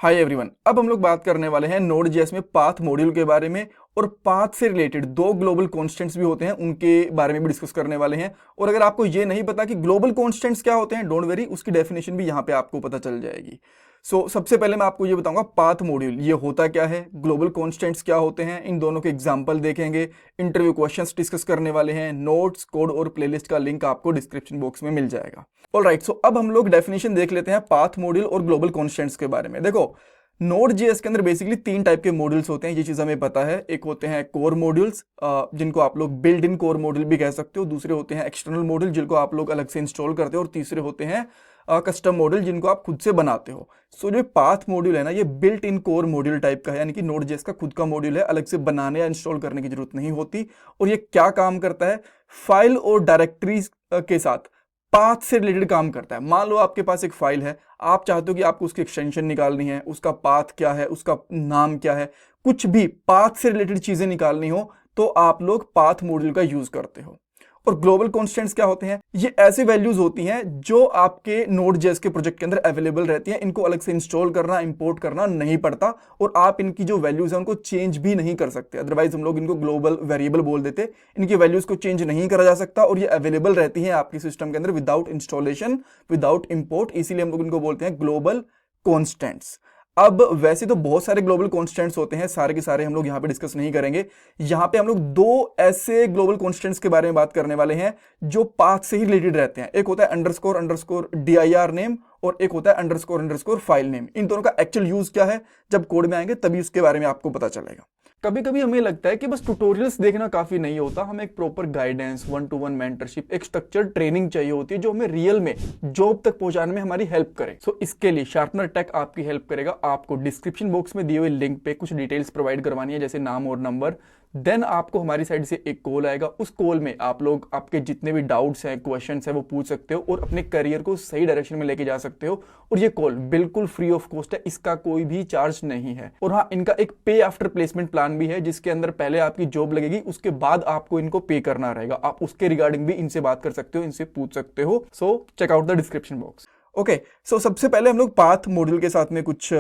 Hi everyone, अब हम लोग बात करने वाले हैं नोड.जेएस में पाथ मॉड्यूल के बारे में और पाथ से रिलेटेड दो ग्लोबल कॉन्स्टेंट्स भी होते हैं उनके बारे में भी डिस्कस करने वाले हैं। और अगर आपको ये नहीं पता कि ग्लोबल कॉन्स्टेंट्स क्या होते हैं, डोंट वरी, उसकी डेफिनेशन भी यहाँ पे आपको पता चल जाएगी। सबसे पहले मैं आपको ये बताऊंगा पाथ मॉड्यूल ये होता क्या है, ग्लोबल कॉन्स्टेंट्स क्या होते हैं, इन दोनों के एग्जाम्पल देखेंगे, इंटरव्यू क्वेश्चंस डिस्कस करने वाले हैं, नोट्स, कोड और प्लेलिस्ट का लिंक आपको डिस्क्रिप्शन बॉक्स में मिल जाएगा। ऑलराइट, सो अब हम लोग डेफिनेशन देख लेते हैं पाथ मॉड्यूल और ग्लोबल कॉन्स्टेंट्स के बारे में। देखो, नोड.जेएस के अंदर बेसिकली तीन टाइप के मॉड्यूल्स होते हैं, ये चीज हमें पता है। एक होते हैं कोर मॉड्यूल्स, जिनको आप लोग बिल्ड इन कोर मॉड्यूल भी कह सकते हो। दूसरे होते हैं एक्सटर्नल मॉड्यूल, जिनको आप लोग अलग से इंस्टॉल करते हो। और तीसरे होते हैं कस्टम मॉड्यूल, जिनको आप खुद से बनाते हो। जो पाथ मॉड्यूल है ना, ये built in core module type का है, यानी कि नोड.जेएस का खुद का मॉड्यूल है, अलग से बनाने या इंस्टॉल करने की जरूरत नहीं होती। और ये क्या काम करता है, फाइल और डायरेक्टरीज के साथ पाथ से रिलेटेड काम करता है। मान लो आपके पास एक फाइल है, आप चाहते हो कि आपको उसकी एक्सटेंशन निकालनी है, उसका पाथ क्या है, उसका नाम क्या है, कुछ भी पाथ से रिलेटेड चीजें निकालनी हो तो आप लोग पाथ मॉड्यूल का यूज करते हो। और ग्लोबल कॉन्स्टेंट्स क्या होते हैं, ये ऐसे वैल्यूज होती हैं जो आपके नोड.जेएस के प्रोजेक्ट के अंदर अवेलेबल रहती हैं। इनको अलग से इंस्टॉल करना, इंपोर्ट करना नहीं पड़ता और आप इनकी जो वैल्यूज है उनको चेंज भी नहीं कर सकते। अदरवाइज हम लोग इनको ग्लोबल वेरिएबल बोल देते। इनकी वैल्यूज को चेंज नहीं करा जा सकता और ये अवेलेबल रहती है आपके सिस्टम के अंदर विदाउट इंस्टॉलेशन, विदाउट इंपोर्ट, इसीलिए हम लोग इनको बोलते हैं ग्लोबल कॉन्स्टेंट्स। अब वैसे तो बहुत सारे ग्लोबल कॉन्स्टेंट्स होते हैं, सारे के सारे हम लोग यहाँ पे डिस्कस नहीं करेंगे। यहाँ पे हम लोग दो ऐसे ग्लोबल कॉन्स्टेंट्स के बारे में बात करने वाले हैं जो पाथ से ही रिलेटेड रहते हैं। एक होता है अंडरस्कोर अंडरस्कोर dir नेम और एक होता है अंडरस्कोर अंडरस्कोर फाइल नेम। इन दोनों का एक्चुअल यूज क्या है, जब कोड में आएंगे तभी उसके बारे में आपको पता चलेगा। कभी कभी हमें लगता है कि बस ट्यूटोरियल्स देखना काफी नहीं होता, हमें एक प्रॉपर गाइडेंस, 1-to-1 मेंटरशिप, एक स्ट्रक्चर्ड ट्रेनिंग चाहिए होती है जो हमें रियल में जॉब तक पहुंचाने में हमारी हेल्प करे। इसके लिए शार्पनर टेक आपकी हेल्प करेगा। आपको डिस्क्रिप्शन बॉक्स में दिए हुए लिंक पे कुछ डिटेल्स प्रोवाइड करवानी है, जैसे नाम और नंबर। देन आपको हमारी साइड से एक कॉल आएगा। उस कॉल में आप लोग आपके जितने भी डाउट्स हैं, क्वेश्चंस हैं, वो पूछ सकते हो और अपने करियर को सही डायरेक्शन में लेके जा सकते हो। और ये कॉल बिल्कुल फ्री ऑफ कॉस्ट है, इसका कोई भी चार्ज नहीं है। और हाँ, इनका एक पे आफ्टर प्लेसमेंट प्लान भी है, जिसके अंदर पहले आपकी जॉब लगेगी, उसके बाद आपको इनको पे करना रहेगा। आप उसके रिगार्डिंग भी इनसे बात कर सकते हो, इनसे पूछ सकते हो। So check out the description box. Okay, so सबसे पहले हम लोग पाथ मॉड्यूल के साथ में कुछ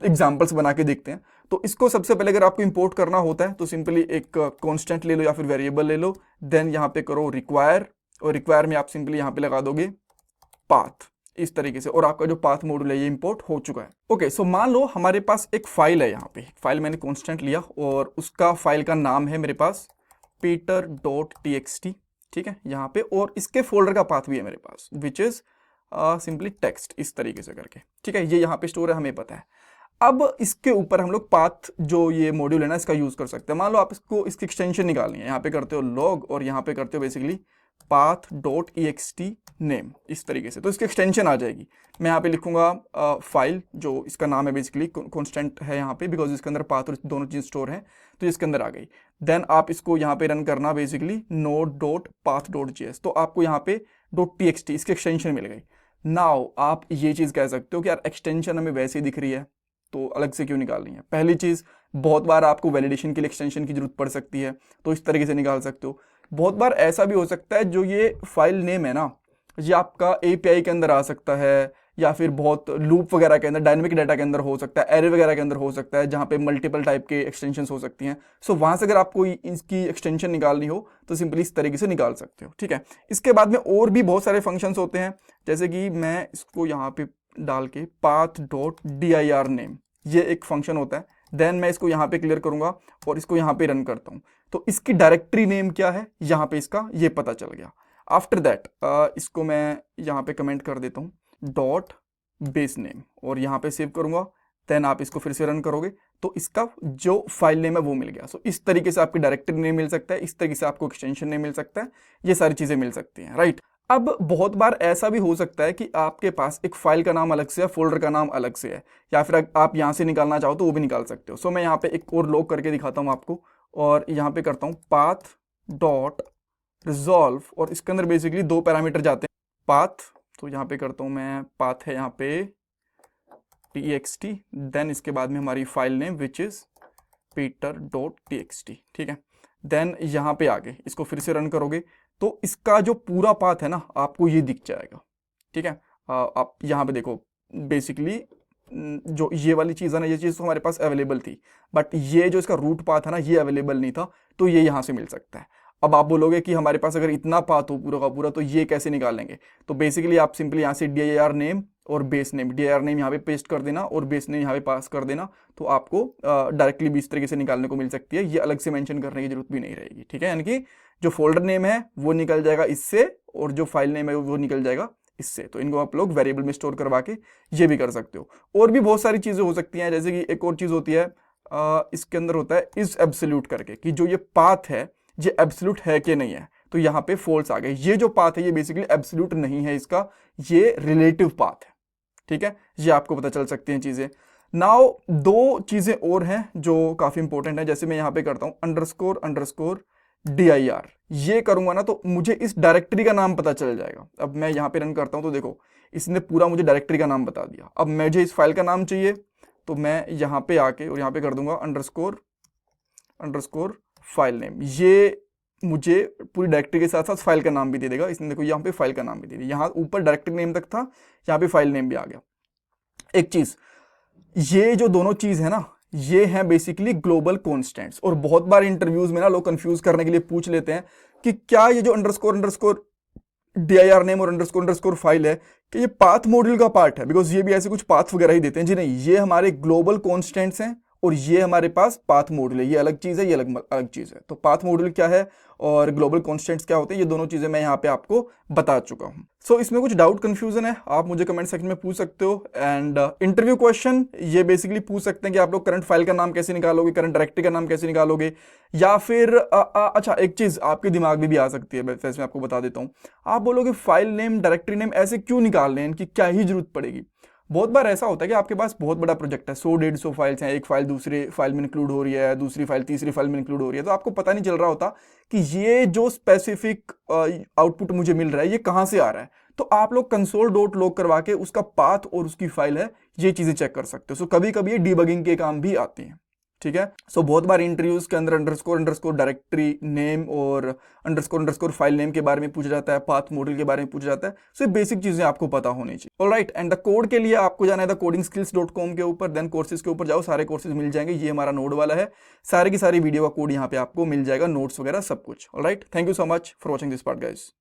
एग्जाम्पल्स बना के देखते हैं। तो इसको सबसे पहले अगर आपको इंपोर्ट करना होता है तो सिंपली एक कांस्टेंट ले लो या फिर वेरिएबल ले लो। देन यहाँ पे करो रिक्वायर, और रिक्वायर में आप सिंपली यहाँ पे लगा दोगे पाथ, इस तरीके से, और आपका जो पाथ मॉड्यूल है ये इंपोर्ट हो चुका है। ओके, सो मान लो हमारे पास एक फाइल है, यहाँ पे फाइल मैंने कांस्टेंट लिया और उसका फाइल का नाम है मेरे पास peter.txt, ठीक है यहाँ पे, और इसके फोल्डर का पाथ भी है मेरे पास, विच इज सिंपली टेक्स्ट, इस तरीके से करके, ठीक है। ये यहाँ पे स्टोर है, हमें पता है। अब इसके ऊपर हम लोग पाथ जो ये मॉड्यूल है ना, इसका यूज कर सकते हैं। मान लो आप इसको, इसकी एक्सटेंशन निकालनी है, यहाँ पे करते हो लॉग और यहाँ पे करते हो बेसिकली path.ext नेम, इस तरीके से, तो इसकी एक्सटेंशन आ जाएगी। मैं यहाँ पे लिखूंगा फाइल, जो इसका नाम है बेसिकली कॉन्स्टेंट है यहाँ पे, बिकॉज इसके अंदर पाथ और दोनों चीज स्टोर है, तो इसके अंदर आ गई। देन आप इसको यहाँ पे रन करना बेसिकली node.path.js, तो आपको यहाँ पे .txt इसकी एक्सटेंशन मिल गई। नाउ आप ये चीज कह सकते हो कि यार एक्सटेंशन हमें वैसे ही दिख रही है तो अलग से क्यों निकालनी है। पहली चीज, बहुत बार आपको वैलिडेशन के लिए एक्सटेंशन की जरूरत पड़ सकती है, तो इस तरीके से निकाल सकते हो। बहुत बार ऐसा भी हो सकता है जो ये फाइल नेम है ना, ये आपका एपीआई के अंदर आ सकता है, या फिर बहुत लूप वगैरह के अंदर, डायनेमिक डाटा के अंदर हो सकता है, एरे वगैरह के अंदर हो सकता है, जहाँ पे मल्टीपल टाइप के एक्सटेंशन हो सकती हैं। वहां से अगर आपको इसकी एक्सटेंशन निकालनी हो तो सिंपली इस तरीके से निकाल सकते हो, ठीक है। इसके बाद में और भी बहुत सारे फंक्शंस होते हैं, जैसे कि मैं इसको यहाँ पे डाल के path.dir नेम, ये एक फंक्शन होता है। देन मैं इसको यहाँ पे क्लियर करूंगा और इसको यहाँ पे रन करता हूँ, तो इसकी डायरेक्टरी नेम क्या है, यहाँ पे इसका ये पता चल गया। आफ्टर दैट इसको मैं यहाँ पे कमेंट कर देता हूँ .base नेम और यहाँ पे सेव करूंगा। देन आप इसको फिर से रन करोगे तो इसका जो फाइल नेम है वो मिल गया। इस तरीके से आपकी डायरेक्टरी नेम मिल सकता है, इस तरीके से आपको एक्सटेंशन नेम मिल सकता है, ये सारी चीजें मिल सकती हैं, राइट। अब बहुत बार ऐसा भी हो सकता है कि आपके पास एक फाइल का नाम अलग से है, फोल्डर का नाम अलग से है, या फिर आप यहाँ से निकालना चाहो तो वो भी निकाल सकते हो। मैं यहाँ पे एक और लॉग करके दिखाता हूँ आपको, और यहाँ पे करता हूँ path.resolve, और इसके अंदर बेसिकली दो पैरामीटर जाते हैं, पाथ, तो यहाँ पे करता हूँ मैं, पाथ है यहाँ पे txt, देन इसके बाद में हमारी file name which is peter.txt, ठीक है। देन यहाँ पे आगे इसको फिर से रन करोगे तो इसका जो पूरा पाथ है ना, आपको ये दिख जाएगा, ठीक है। आप यहाँ पे देखो, बेसिकली जो ये वाली चीज़ है ना, ये चीज़ तो हमारे पास अवेलेबल थी, बट ये जो इसका रूट पाथ है ना, ये अवेलेबल नहीं था, तो ये यहाँ से मिल सकता है। अब आप बोलोगे कि हमारे पास अगर इतना पाथ हो पूरा का पूरा, तो ये कैसे निकालेंगे? तो बेसिकली आप सिंपली यहाँ से dir नेम और बेस नेम, dir नेम यहाँ पे पेस्ट कर देना और बेस नेम यहाँ पे पास कर देना, तो आपको डायरेक्टली भी इस तरीके से निकालने को मिल सकती है। ये अलग से मेंशन करने की जरूरत भी नहीं रहेगी, ठीक है। यानी कि जो फोल्डर नेम है वो निकल जाएगा इससे, और जो फाइल नेम है वो निकल जाएगा इससे। तो इनको आप लोग वेरिएबल में स्टोर करवा के ये भी कर सकते हो। और भी बहुत सारी चीज़ें हो सकती हैं, जैसे कि एक और चीज़ होती है इसके अंदर होता है इज एब्सोल्यूट करके, कि जो ये पाथ है ये एब्सोल्यूट है कि नहीं है। तो यहाँ पे फॉल्स आ गए, ये जो पाथ है ये बेसिकली एब्सोल्यूट नहीं है इसका, ये रिलेटिव पाथ है, ठीक है। ये आपको पता चल सकती हैं चीज़ें। नाउ दो चीज़ें और हैं जो काफ़ी इंपॉर्टेंट है, जैसे मैं यहाँ पे करता हूँ __ dir, ये करूंगा ना तो मुझे इस डायरेक्टरी का नाम पता चल जाएगा। अब मैं यहाँ पे रन करता हूँ तो देखो इसने पूरा मुझे डायरेक्टरी का नाम बता दिया। अब मुझे इस फाइल का नाम चाहिए, तो मैं यहाँ पे आके और यहाँ पे कर दूंगा __ फाइल नेम, ये मुझे पूरी डायरेक्टरी के साथ साथ फाइल का नाम भी दे देगा। इसने देखो यहाँ पे फाइल का नाम भी दे दिया, यहाँ ऊपर डायरेक्टरी नेम तक था, यहाँ पे फाइल नेम भी आ गया। एक चीज, ये जो दोनों चीज है ना, ये है बेसिकली ग्लोबल कॉन्स्टेंट्स। और बहुत बार इंटरव्यूज में ना लोग कंफ्यूज करने के लिए पूछ लेते हैं कि क्या ये जो __ dir नेम और __ फाइल है कि ये पाथ मॉड्यूल का पार्ट है, बिकॉज ये भी ऐसे कुछ पाथ वगैरह ही देते हैं। जी नहीं, ये हमारे ग्लोबल कॉन्स्टेंट्स हैं और ये हमारे पास पाथ मॉड्यूल है। ये अलग चीज है, ये अलग चीज है। तो पाथ मॉड्यूल क्या है और ग्लोबल कॉन्स्टेंट्स क्या होते हैं, ये दोनों चीजें मैं यहाँ पे आपको बता चुका हूँ। सो इसमें कुछ डाउट कंफ्यूजन है, आप मुझे कमेंट सेक्शन में पूछ सकते हो। एंड इंटरव्यू क्वेश्चन ये बेसिकली पूछ सकते हैं कि आप लोग करंट फाइल का नाम कैसे निकालोगे, करंट डायरेक्टरी का नाम कैसे निकालोगे, या फिर अच्छा एक चीज आपके दिमाग में भी आ सकती है, वैसे मैं आपको बता देता हूँ। आप बोलोगे फाइल नेम डायरेक्टरी नेम ऐसे क्यों निकालने हैं, इनकी क्या ही जरूरत पड़ेगी। बहुत बार ऐसा होता है कि आपके पास बहुत बड़ा प्रोजेक्ट है, 100-150 फाइल्स हैं, एक फाइल दूसरे फाइल में इंक्लूड हो रही है, दूसरी फाइल तीसरी फाइल में इंक्लूड हो रही है, तो आपको पता नहीं चल रहा होता कि ये जो स्पेसिफिक आउटपुट मुझे मिल रहा है ये कहाँ से आ रहा है। तो आप लोग console.log करवा के उसका पाथ और उसकी फाइल है ये चीजें चेक कर सकते हो। सो कभी कभी ये डीबगिंग के काम भी आती हैं, ठीक है। सो बहुत बार इंटरव्यूज के अंदर __ डायरेक्टरी नेम और __ फाइल नेम के बारे में पूछा जाता है, पाथ मॉड्यूल के बारे में पूछा जाता है। सो ये बेसिक चीजें आपको पता होनी चाहिए। ऑलराइट, एंड द कोड के लिए आपको जाना है द codingskills.com के ऊपर, देन कोर्सेज के ऊपर जाओ, सारे कोर्सेज मिल जाएंगे। ये हमारा नोड वाला है, सारी की सारी वीडियो का कोड यहाँ पे आपको मिल जाएगा, नोट्स वगैरह सब कुछ। Alright, thank you so much for watching this part guys.